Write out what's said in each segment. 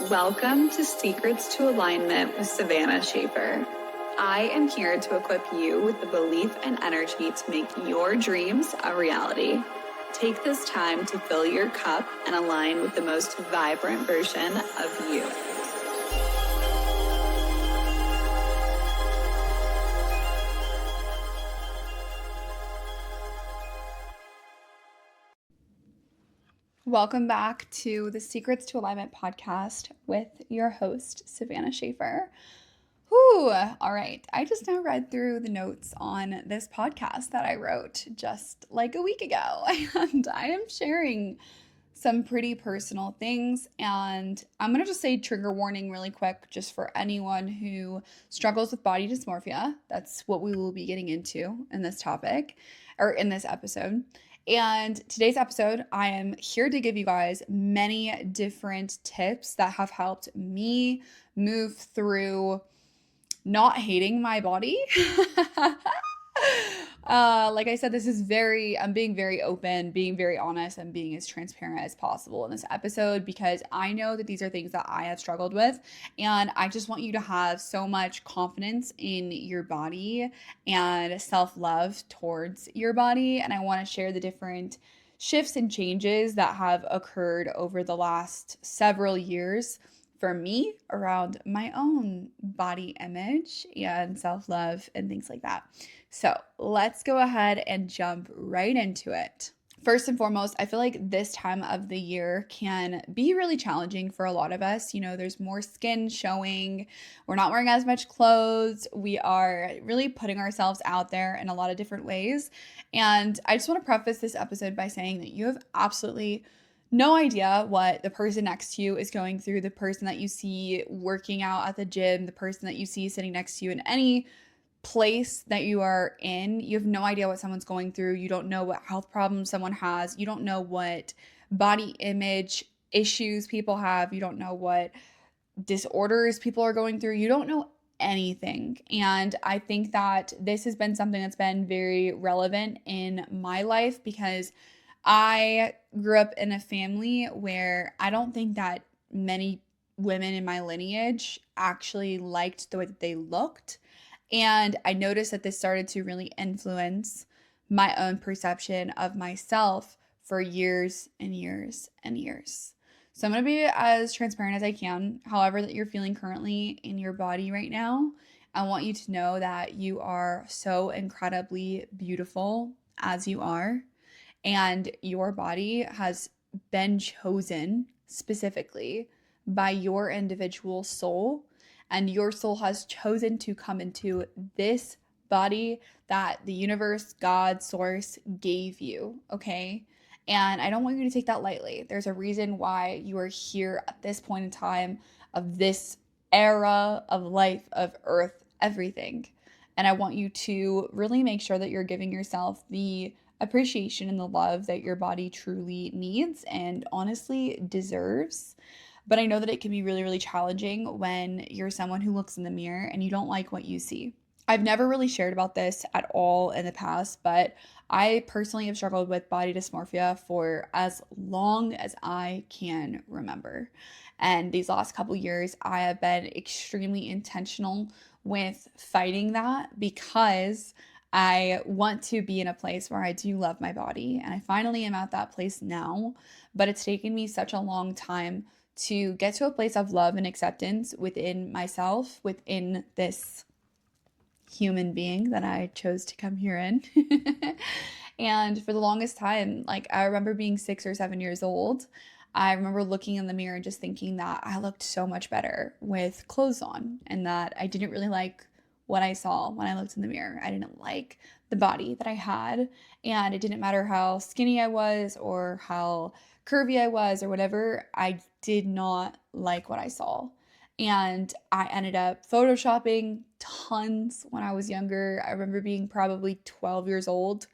Welcome to Secrets to Alignment with Savannah Schaffer. I am here to equip you with the belief and energy to make your dreams a reality. Take this time to fill your cup and align with the most vibrant version of you. Welcome back to the Secrets to Alignment podcast with your host, Savannah Schaffer. All right. I just now read through the notes on this podcast that I wrote just like a week ago, and I am sharing some pretty personal things. And I'm going to just say trigger warning really quick, just for anyone who struggles with body dysmorphia. That's what we will be getting into in this topic or in this episode. And today's episode, I am here to give you guys many different tips that have helped me move through not hating my body. Like I said, I'm being very open, being very honest, and being as transparent as possible in this episode because I know that these are things that I have struggled with. And I just want you to have so much confidence in your body and self-love towards your body. And I want to share the different shifts and changes that have occurred over the last several years for me around my own body image and self-love and things like that. So let's go ahead and jump right into it. First and foremost, I feel like this time of the year can be really challenging for a lot of us. You know, there's more skin showing. We're not wearing as much clothes. We are really putting ourselves out there in a lot of different ways. And I just want to preface this episode by saying that you have absolutely no idea what the person next to you is going through, the person that you see working out at the gym, the person that you see sitting next to you in any place that you are in. You have no idea what someone's going through. You don't know what health problems someone has. You don't know what body image issues people have. You don't know what disorders people are going through. You don't know anything. And I think that this has been something that's been very relevant in my life because I grew up in a family where I don't think that many women in my lineage actually liked the way that they looked. And I noticed that this started to really influence my own perception of myself for years and years and years. So I'm going to be as transparent as I can. However that you're feeling currently in your body right now, I want you to know that you are so incredibly beautiful as you are. And your body has been chosen specifically by your individual soul. And your soul has chosen to come into this body that the universe, God, source gave you, okay? And I don't want you to take that lightly. There's a reason why you are here at this point in time of this era of life, of earth, everything. And I want you to really make sure that you're giving yourself the appreciation and the love that your body truly needs and honestly deserves. But I know that it can be really, really challenging when you're someone who looks in the mirror and you don't like what you see. I've never really shared about this at all in the past, but I personally have struggled with body dysmorphia for as long as I can remember. And these last couple years, I have been extremely intentional with fighting that because I want to be in a place where I do love my body. And I finally am at that place now, but it's taken me such a long time to get to a place of love and acceptance within myself, within this human being that I chose to come here in. And for the longest time, like I remember being 6 or 7 years old, I remember looking in the mirror and just thinking that I looked so much better with clothes on and that I didn't really like what I saw when I looked in the mirror. I didn't like the body that I had, and it didn't matter how skinny I was or how curvy I was or whatever. I did not like what I saw. And I ended up photoshopping tons when I was younger. I remember being probably 12 years old,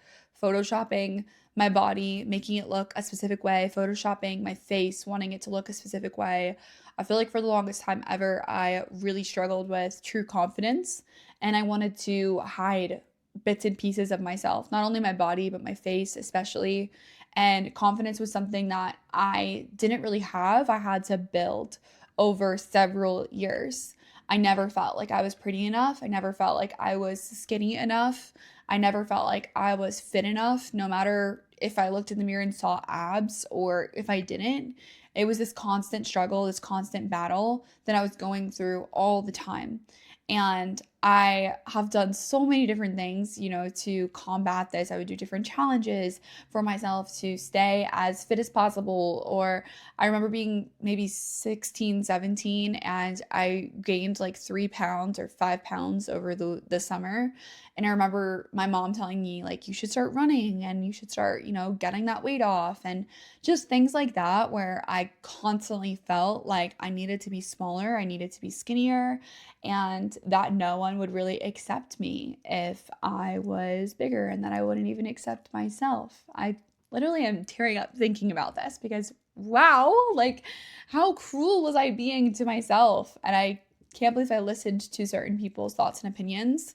photoshopping my body, making it look a specific way, photoshopping my face, wanting it to look a specific way. I feel like for the longest time ever, I really struggled with true confidence, and I wanted to hide bits and pieces of myself, not only my body, but my face especially. And confidence was something that I didn't really have. I had to build over several years. I never felt like I was pretty enough. I never felt like I was skinny enough. I never felt like I was fit enough, no matter if I looked in the mirror and saw abs or if I didn't. It was this constant struggle, this constant battle that I was going through all the time. And I have done so many different things, to combat this. I would do different challenges for myself to stay as fit as possible. Or I remember being maybe 16, 17, and I gained like 3 pounds or 5 pounds over the summer. And I remember my mom telling me, like, you should start running and you should start, getting that weight off, and just things like that, where I constantly felt like I needed to be smaller, I needed to be skinnier, and that no one would really accept me if I was bigger, and that I wouldn't even accept myself. I literally am tearing up thinking about this because, wow, like, how cruel was I being to myself? And I can't believe I listened to certain people's thoughts and opinions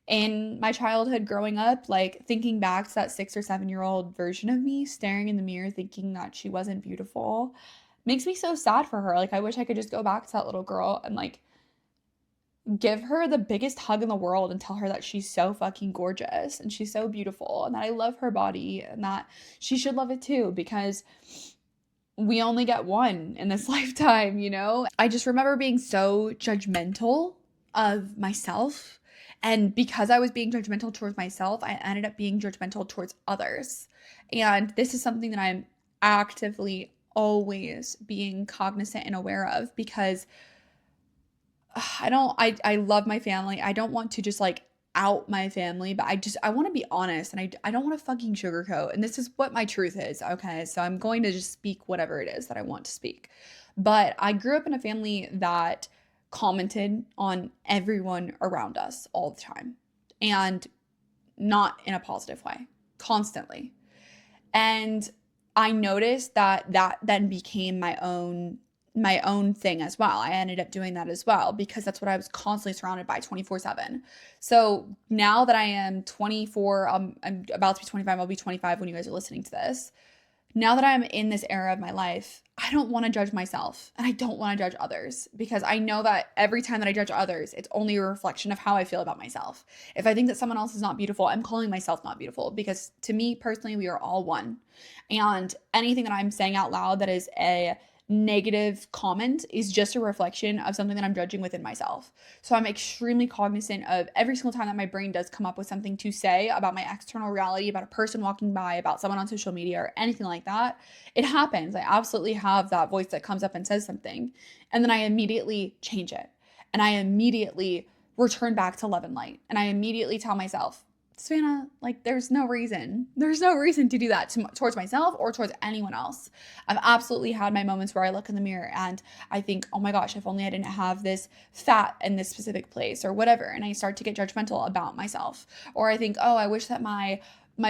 in my childhood growing up. Like, thinking back to that 6 or 7 year old version of me staring in the mirror thinking that she wasn't beautiful makes me so sad for her. Like, I wish I could just go back to that little girl and like give her the biggest hug in the world and tell her that she's so fucking gorgeous and she's so beautiful and that I love her body and that she should love it too, because we only get one in this lifetime, I just remember being so judgmental of myself. And because I was being judgmental towards myself, I ended up being judgmental towards others. And this is something that I'm actively always being cognizant and aware of, because I love my family. I don't want to just like out my family, but I want to be honest, and I don't want to fucking sugarcoat. And this is what my truth is. Okay. So I'm going to just speak whatever it is that I want to speak. But I grew up in a family that commented on everyone around us all the time, and not in a positive way, constantly. And I noticed that then became my own thing as well. I ended up doing that as well because that's what I was constantly surrounded by 24/7. So now that I am 24, I'm about to be 25, I'll be 25 when you guys are listening to this. Now that I'm in this era of my life, I don't want to judge myself and I don't want to judge others, because I know that every time that I judge others, it's only a reflection of how I feel about myself. If I think that someone else is not beautiful, I'm calling myself not beautiful, because to me personally, we are all one. And anything that I'm saying out loud that is a negative comment is just a reflection of something that I'm judging within myself. So I'm extremely cognizant of every single time that my brain does come up with something to say about my external reality, about a person walking by, about someone on social media or anything like that. It happens. I absolutely have that voice that comes up and says something, and then I immediately change it, and I immediately return back to love and light, and I immediately tell myself, Savannah, like, there's no reason to do that towards myself or towards anyone else. I've absolutely had my moments where I look in the mirror and I think, oh my gosh, if only I didn't have this fat in this specific place or whatever. And I start to get judgmental about myself. Or I think, oh, I wish that my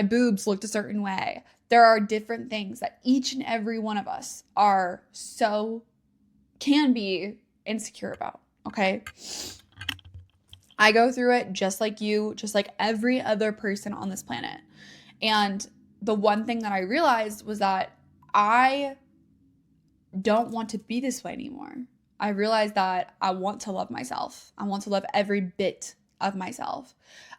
boobs looked a certain way. There are different things that each and every one of us can be insecure about. Okay. I go through it just like you, just like every other person on this planet. And the one thing that I realized was that I don't want to be this way anymore. I realized that I want to love myself. I want to love every bit of myself.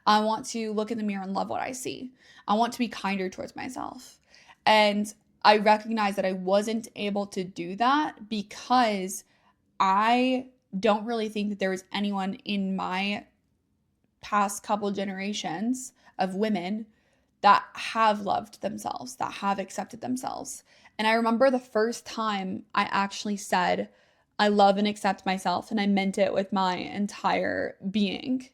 I want to look in the mirror and love what I see. I want to be kinder towards myself. And I recognized that I wasn't able to do that because I don't really think that there was anyone in my past couple generations of women that have loved themselves, that have accepted themselves. And I remember the first time I actually said, I love and accept myself, and I meant it with my entire being.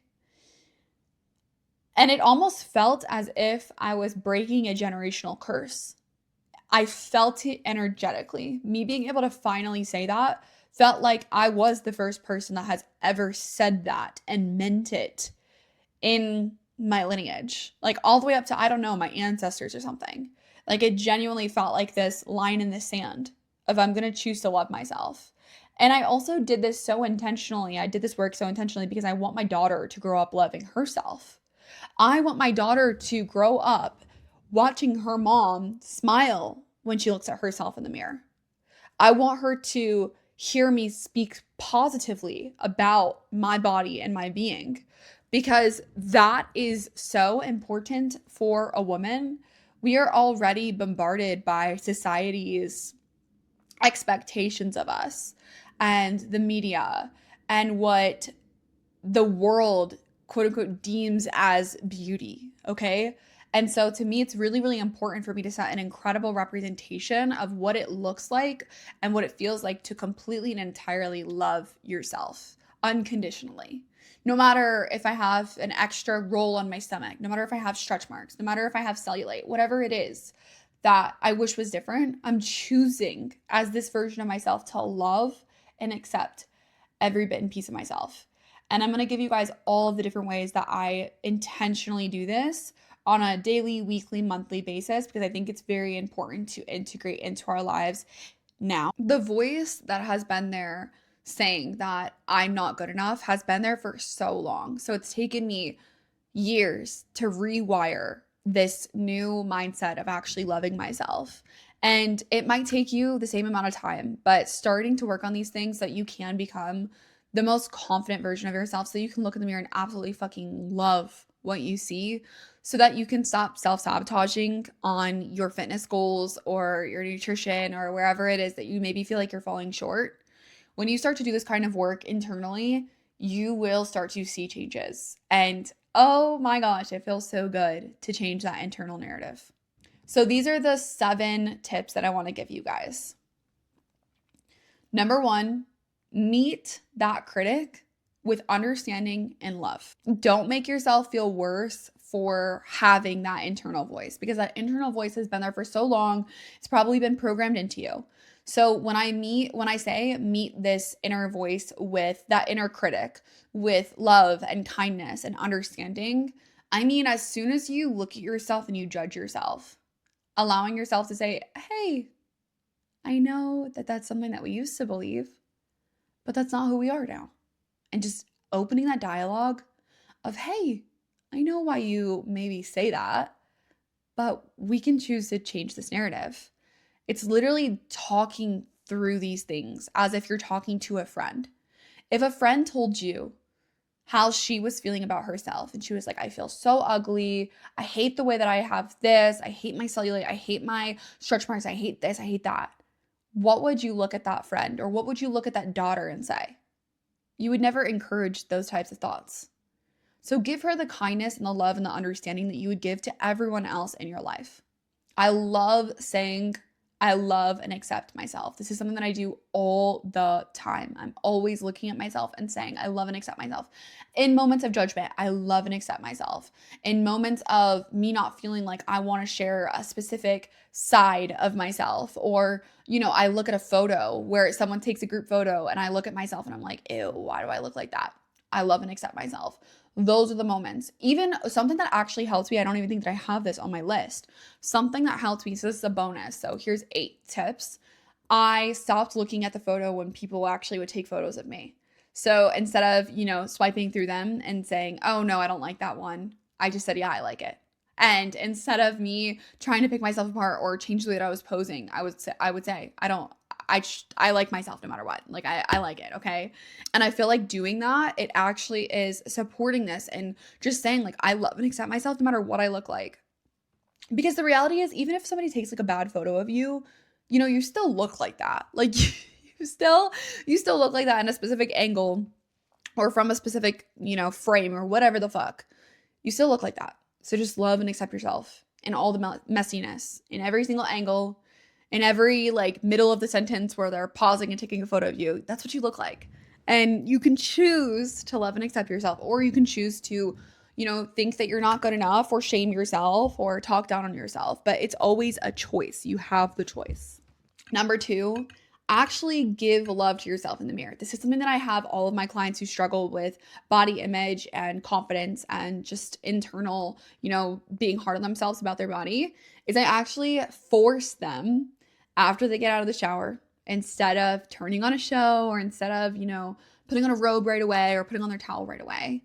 And it almost felt as if I was breaking a generational curse. I felt it energetically. Me being able to finally say that felt like I was the first person that has ever said that and meant it in my lineage. Like all the way up to, I don't know, my ancestors or something. Like it genuinely felt like this line in the sand of I'm going to choose to love myself. And I also did this so intentionally. I did this work so intentionally because I want my daughter to grow up loving herself. I want my daughter to grow up watching her mom smile when she looks at herself in the mirror. I want her to hear me speak positively about my body and my being, because that is so important for a woman. We are already bombarded by society's expectations of us and the media and what the world, quote unquote, deems as beauty. Okay. And so to me, it's really, really important for me to set an incredible representation of what it looks like and what it feels like to completely and entirely love yourself unconditionally. No matter if I have an extra roll on my stomach, no matter if I have stretch marks, no matter if I have cellulite, whatever it is that I wish was different, I'm choosing as this version of myself to love and accept every bit and piece of myself. And I'm going to give you guys all of the different ways that I intentionally do this on a daily, weekly, monthly basis, because I think it's very important to integrate into our lives now. The voice that has been there saying that I'm not good enough has been there for so long. So it's taken me years to rewire this new mindset of actually loving myself. And it might take you the same amount of time, but starting to work on these things so that you can become the most confident version of yourself, so you can look in the mirror and absolutely fucking love what you see, so that you can stop self-sabotaging on your fitness goals or your nutrition or wherever it is that you maybe feel like you're falling short. When you start to do this kind of work internally, you will start to see changes. And oh my gosh, it feels so good to change that internal narrative. So these are the 7 tips that I want to give you guys. Number 1, meet that critic with understanding and love. Don't make yourself feel worse for having that internal voice, because that internal voice has been there for so long. It's probably been programmed into you. So when I say meet this inner voice with that inner critic with love and kindness and understanding, I mean, as soon as you look at yourself and you judge yourself, allowing yourself to say, hey, I know that that's something that we used to believe, but that's not who we are now. And just opening that dialogue of, hey, I know why you maybe say that, but we can choose to change this narrative. It's literally talking through these things as if you're talking to a friend. If a friend told you how she was feeling about herself and she was like, I feel so ugly, I hate the way that I have this, I hate my cellulite, I hate my stretch marks, I hate this, I hate that, what would you look at that friend, or what would you look at that daughter and say? You would never encourage those types of thoughts. So give her the kindness and the love and the understanding that you would give to everyone else in your life. I love saying I love and accept myself. This is something that I do all the time. I'm always looking at myself and saying I love and accept myself. In moments of judgment, I love and accept myself. In moments of me not feeling like I want to share a specific side of myself, or, I look at a photo where someone takes a group photo and I look at myself and I'm like, ew, why do I look like that? I love and accept myself. Those are the moments. Even something that actually helps me, I don't even think that I have this on my list. Something that helps me, so this is a bonus. So here's 8 tips. I stopped looking at the photo when people actually would take photos of me. So instead of, swiping through them and saying, oh no, I don't like that one, I just said, yeah, I like it. And instead of me trying to pick myself apart or change the way that I was posing, I would say, I like myself no matter what. Like I like it, okay? And I feel like doing that, it actually is supporting this and just saying like I love and accept myself no matter what I look like. Because the reality is, even if somebody takes like a bad photo of you, you still look like that. Like you still look like that in a specific angle or from a specific, frame or whatever the fuck. You still look like that. So just love and accept yourself in all the messiness, in every single angle, in every like middle of the sentence where they're pausing and taking a photo of you. That's what you look like. And you can choose to love and accept yourself, or you can choose to, think that you're not good enough or shame yourself or talk down on yourself. But it's always a choice. You have the choice. Number 2, actually give love to yourself in the mirror. This is something that I have all of my clients who struggle with body image and confidence and just internal, being hard on themselves about their body, is I actually force them after they get out of the shower, instead of turning on a show or instead of, putting on a robe right away or putting on their towel right away,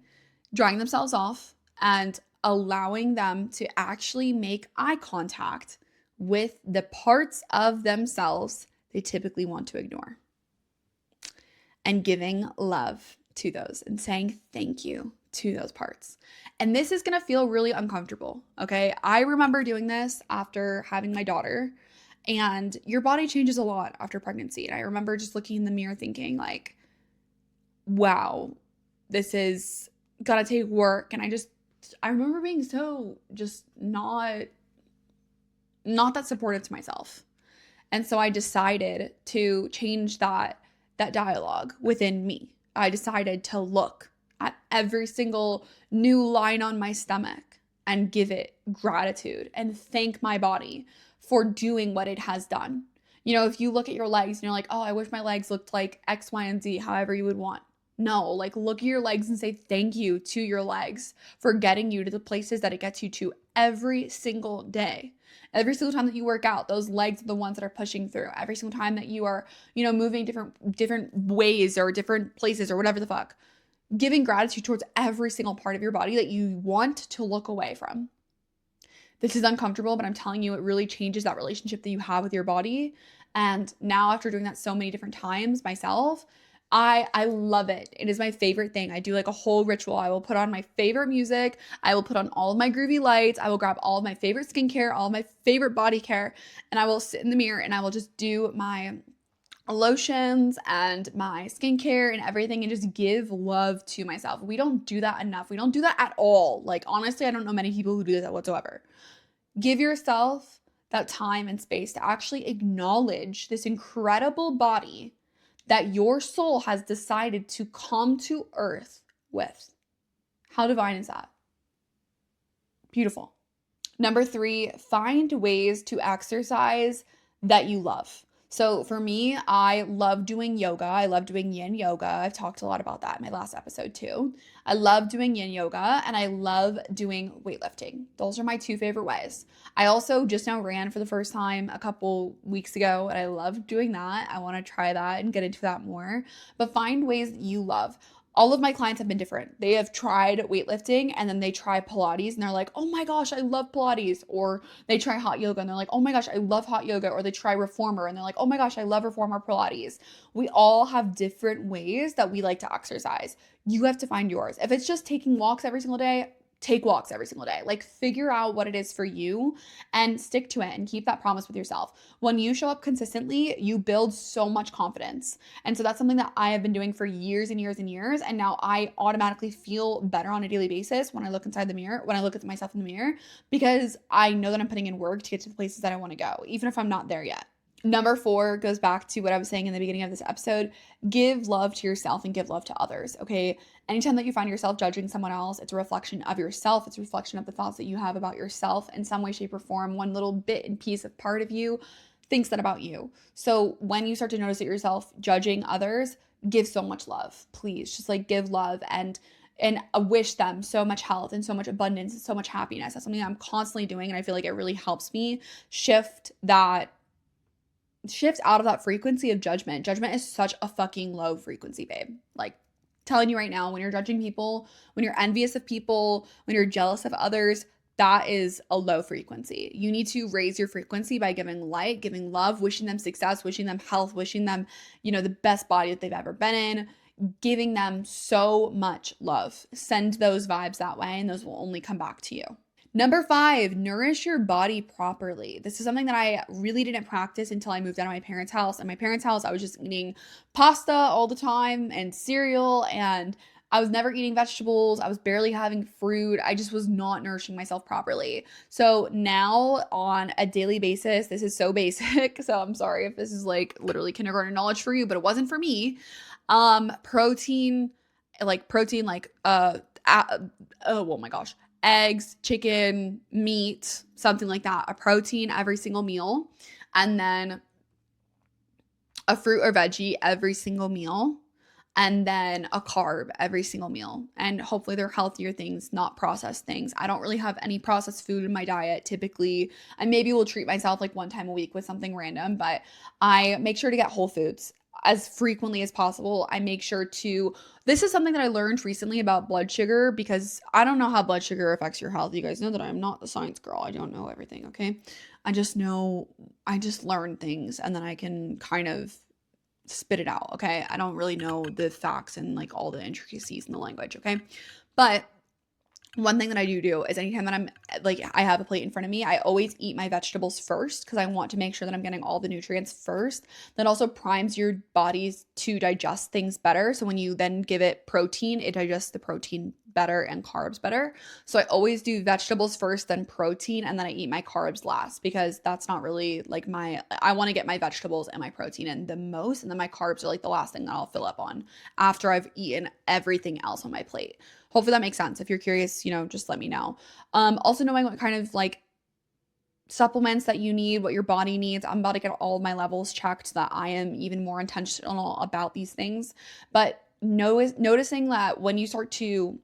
drying themselves off and allowing them to actually make eye contact with the parts of themselves they typically want to ignore. and giving love to those and saying thank you to those parts. And this is going to feel really uncomfortable, okay? I remember doing this after having my daughter, and your body changes a lot after pregnancy. And I remember just looking in the mirror thinking like, wow, this is gonna take work. And I remember being so just not that supportive to myself. And so I decided to change that dialogue within me. I decided to look at every single new line on my stomach and give it gratitude and thank my body for doing what it has done. You know, if you look at your legs and you're like, oh, I wish my legs looked like X, Y, and Z, however you would want. No, like look at your legs and say thank you to your legs for getting you to the places that it gets you to every single day. Every single time that you work out, those legs are the ones that are pushing through. Every single time that you are, moving different ways or different places or whatever the fuck. Giving gratitude towards every single part of your body that you want to look away from. This is uncomfortable, but I'm telling you, it really changes that relationship that you have with your body. And now after doing that so many different times myself, I love it. It is my favorite thing. I do like a whole ritual. I will put on my favorite music. I will put on all of my groovy lights. I will grab all of my favorite skincare, all of my favorite body care, and I will sit in the mirror and I will just do my lotions and my skincare and everything and just give love to myself. We don't do that enough. We don't do that at all. Like, honestly, I don't know many people who do that whatsoever. Give yourself that time and space to actually acknowledge this incredible body that your soul has decided to come to earth with. How divine is that? Beautiful. Number 3, find ways to exercise that you love. So for me, I love doing yoga. I love doing yin yoga. I've talked a lot about that in my last episode too. I love doing yin yoga and I love doing weightlifting. Those are my 2 favorite ways. I also just now ran for the first time a couple weeks ago and I love doing that. I want to try that and get into that more. But find ways that you love. All of my clients have been different. They have tried weightlifting and then they try Pilates and they're like, oh my gosh, I love Pilates. Or they try hot yoga and they're like, oh my gosh, I love hot yoga. Or they try reformer and they're like, oh my gosh, I love reformer Pilates. We all have different ways that we like to exercise. You have to find yours. If it's just taking walks every single day, take walks every single day. Like figure out what it is for you and stick to it and keep that promise with yourself. When you show up consistently, you build so much confidence. And so that's something that I have been doing for years and years and years. And now I automatically feel better on a daily basis when I look inside the mirror, when I look at myself in the mirror, because I know that I'm putting in work to get to the places that I want to go, even if I'm not there yet. Number 4 goes back to what I was saying in the beginning of this episode. Give love to yourself and give love to others, okay? Anytime that you find yourself judging someone else, it's a reflection of yourself. It's a reflection of the thoughts that you have about yourself in some way, shape, or form. One little bit and piece of part of you thinks that about you. So when you start to notice that yourself judging others, give so much love. Please, just like give love and wish them so much health and so much abundance and so much happiness. That's something I'm constantly doing, and I feel like it really helps me shift out of that frequency of judgment. Judgment is such a fucking low frequency, babe. Like, telling you right now, when you're judging people, when you're envious of people, when you're jealous of others, that is a low frequency. You need to raise your frequency by giving light, giving love, wishing them success, wishing them health, wishing them, the best body that they've ever been in, giving them so much love. Send those vibes that way, and those will only come back to you. Number 5, nourish your body properly. This is something that I really didn't practice until I moved out of my parents' house. In my parents' house, I was just eating pasta all the time and cereal, and I was never eating vegetables. I was barely having fruit. I just was not nourishing myself properly. So now on a daily basis, this is so basic, so I'm sorry if this is like literally kindergarten knowledge for you, but it wasn't for me. Protein, oh my gosh. Eggs, chicken, meat, something like that, a protein every single meal, and then a fruit or veggie every single meal, and then a carb every single meal. And hopefully they're healthier things, not processed things. I don't really have any processed food in my diet typically. I maybe will treat myself like one time a week with something random, but I make sure to get whole foods as frequently as possible. I make sure to, this is something that I learned recently about blood sugar, because I don't know how blood sugar affects your health. You guys know that I'm not the science girl. I don't know everything, okay? I just learn things and then I can kind of spit it out, okay? I don't really know the facts and like all the intricacies in the language, okay? But one thing that I do is anytime that I'm like, I have a plate in front of me, I always eat my vegetables first because I want to make sure that I'm getting all the nutrients first. That also primes your bodies to digest things better. So when you then give it protein, it digests the protein better and carbs better. So I always do vegetables first, then protein, and then I eat my carbs last because that's not really like I want to get my vegetables and my protein in the most. And then my carbs are like the last thing that I'll fill up on after I've eaten everything else on my plate. Hopefully that makes sense. If you're curious, just let me know. Also knowing what kind of like supplements that you need, what your body needs. I'm about to get all of my levels checked so that I am even more intentional about these things. But noticing that when you start to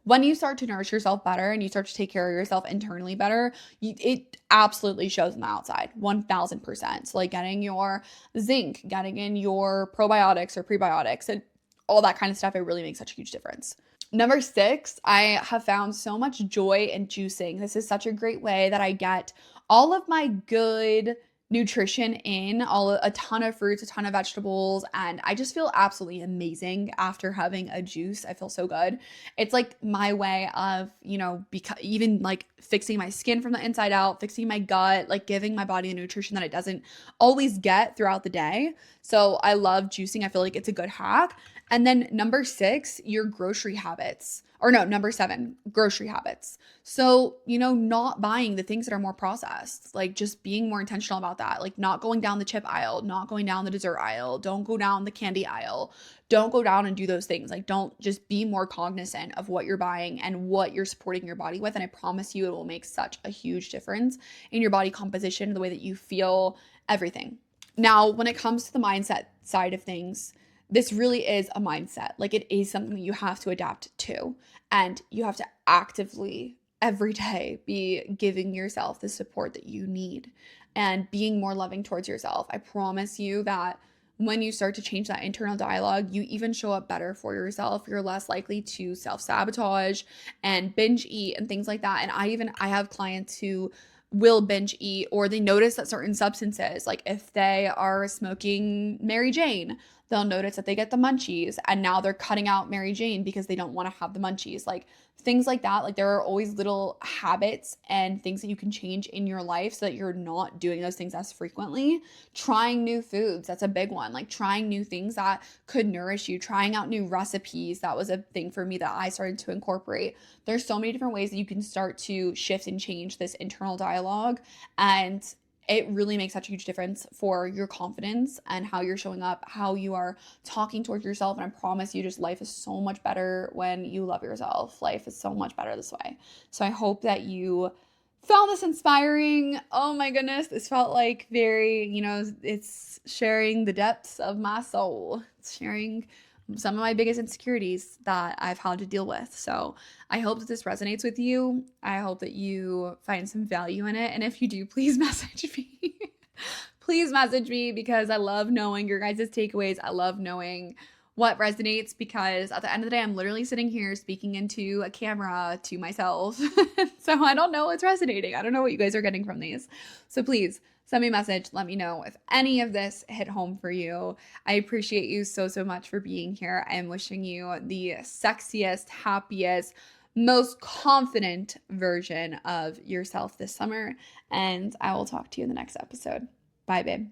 nourish yourself better and you start to take care of yourself internally better, it absolutely shows on the outside, 1000%. So like getting your zinc, getting in your probiotics or prebiotics and all that kind of stuff, it really makes such a huge difference. Number 6, I have found so much joy in juicing. This is such a great way that I get all of my good nutrition in, a ton of fruits, a ton of vegetables, and I just feel absolutely amazing after having a juice. I feel so good. It's like my way of, even like fixing my skin from the inside out, fixing my gut, like giving my body the nutrition that it doesn't always get throughout the day. So I love juicing. I feel like it's a good hack. And then number 6, your grocery habits. Or no, number 7, grocery habits. So, not buying the things that are more processed, like just being more intentional about that, like not going down the chip aisle, not going down the dessert aisle, don't go down the candy aisle, don't go down and do those things. Like don't just be more cognizant of what you're buying and what you're supporting your body with. And I promise you, it will make such a huge difference in your body composition, the way that you feel, everything. Now, when it comes to the mindset side of things, this really is a mindset. Like it is something that you have to adapt to, and you have to actively every day be giving yourself the support that you need and being more loving towards yourself. I promise you that when you start to change that internal dialogue, you even show up better for yourself. You're less likely to self-sabotage and binge eat and things like that. And I have clients who will binge eat, or they notice that certain substances, like if they are smoking Mary Jane, they'll notice that they get the munchies, and now they're cutting out Mary Jane because they don't want to have the munchies. Like things like that. Like there are always little habits and things that you can change in your life so that you're not doing those things as frequently. Trying new foods, that's a big one. Like trying new things that could nourish you, trying out new recipes. That was a thing for me that I started to incorporate. There's so many different ways that you can start to shift and change this internal dialogue, and it really makes such a huge difference for your confidence and how you're showing up, how you are talking towards yourself. And I promise you, just life is so much better when you love yourself. Life is so much better this way. So I hope that you found this inspiring. Oh my goodness, this felt like very, it's sharing the depths of my soul. It's sharing some of my biggest insecurities that I've had to deal with. So I hope that this resonates with you. I hope that you find some value in it. And if you do, please message me. Please message me, because I love knowing your guys' takeaways. I love knowing what resonates, because at the end of the day, I'm literally sitting here speaking into a camera to myself. So I don't know what's resonating. I don't know what you guys are getting from these. So please send me a message. Let me know if any of this hit home for you. I appreciate you so, so much for being here. I am wishing you the sexiest, happiest, most confident version of yourself this summer. And I will talk to you in the next episode. Bye, babe.